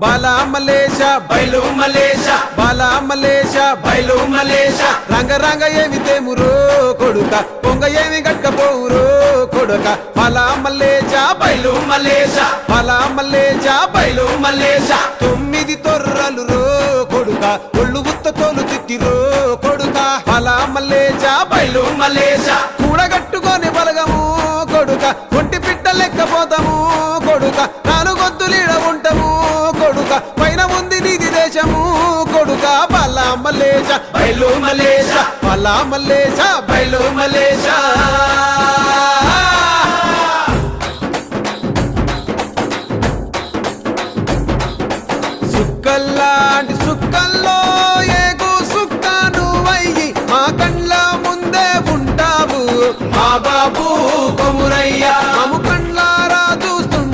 బాలా మలేష బయలు మలేష బాలా మలేష బయలు మలేష రంగ రంగ ఏమి తేమురో కొడుక పొంగ ఏమి గట్టపోవురో కొడుక బాలా మలేష బయలు మలేష బాలా మలేష బయలు మలేష 9 తొర్రలు రో కొడుక ఒళ్ళు ఉత్త తోలు తిట్టిరో కొడుక బాలా మలేష బయలు మలేష కూడగట్టుకొని బలగము కొడుక ఒంటి పిట్ట లెక్కపోతాము కొడుక నాలుగొద్దులీడ ఉంటాము కొడుక పైన ఉంది నీది దేశము కొడుక బాలా మలేష బయలు మలేష బాలా మలేష బయలు మలేష సుక్కల్లాంటి సుక్కల్లో ఏగు సుక్క నువ్వయ్యి మా కండ్ల ముందే ఉంటావు మా బాబు కొమురయ్య మము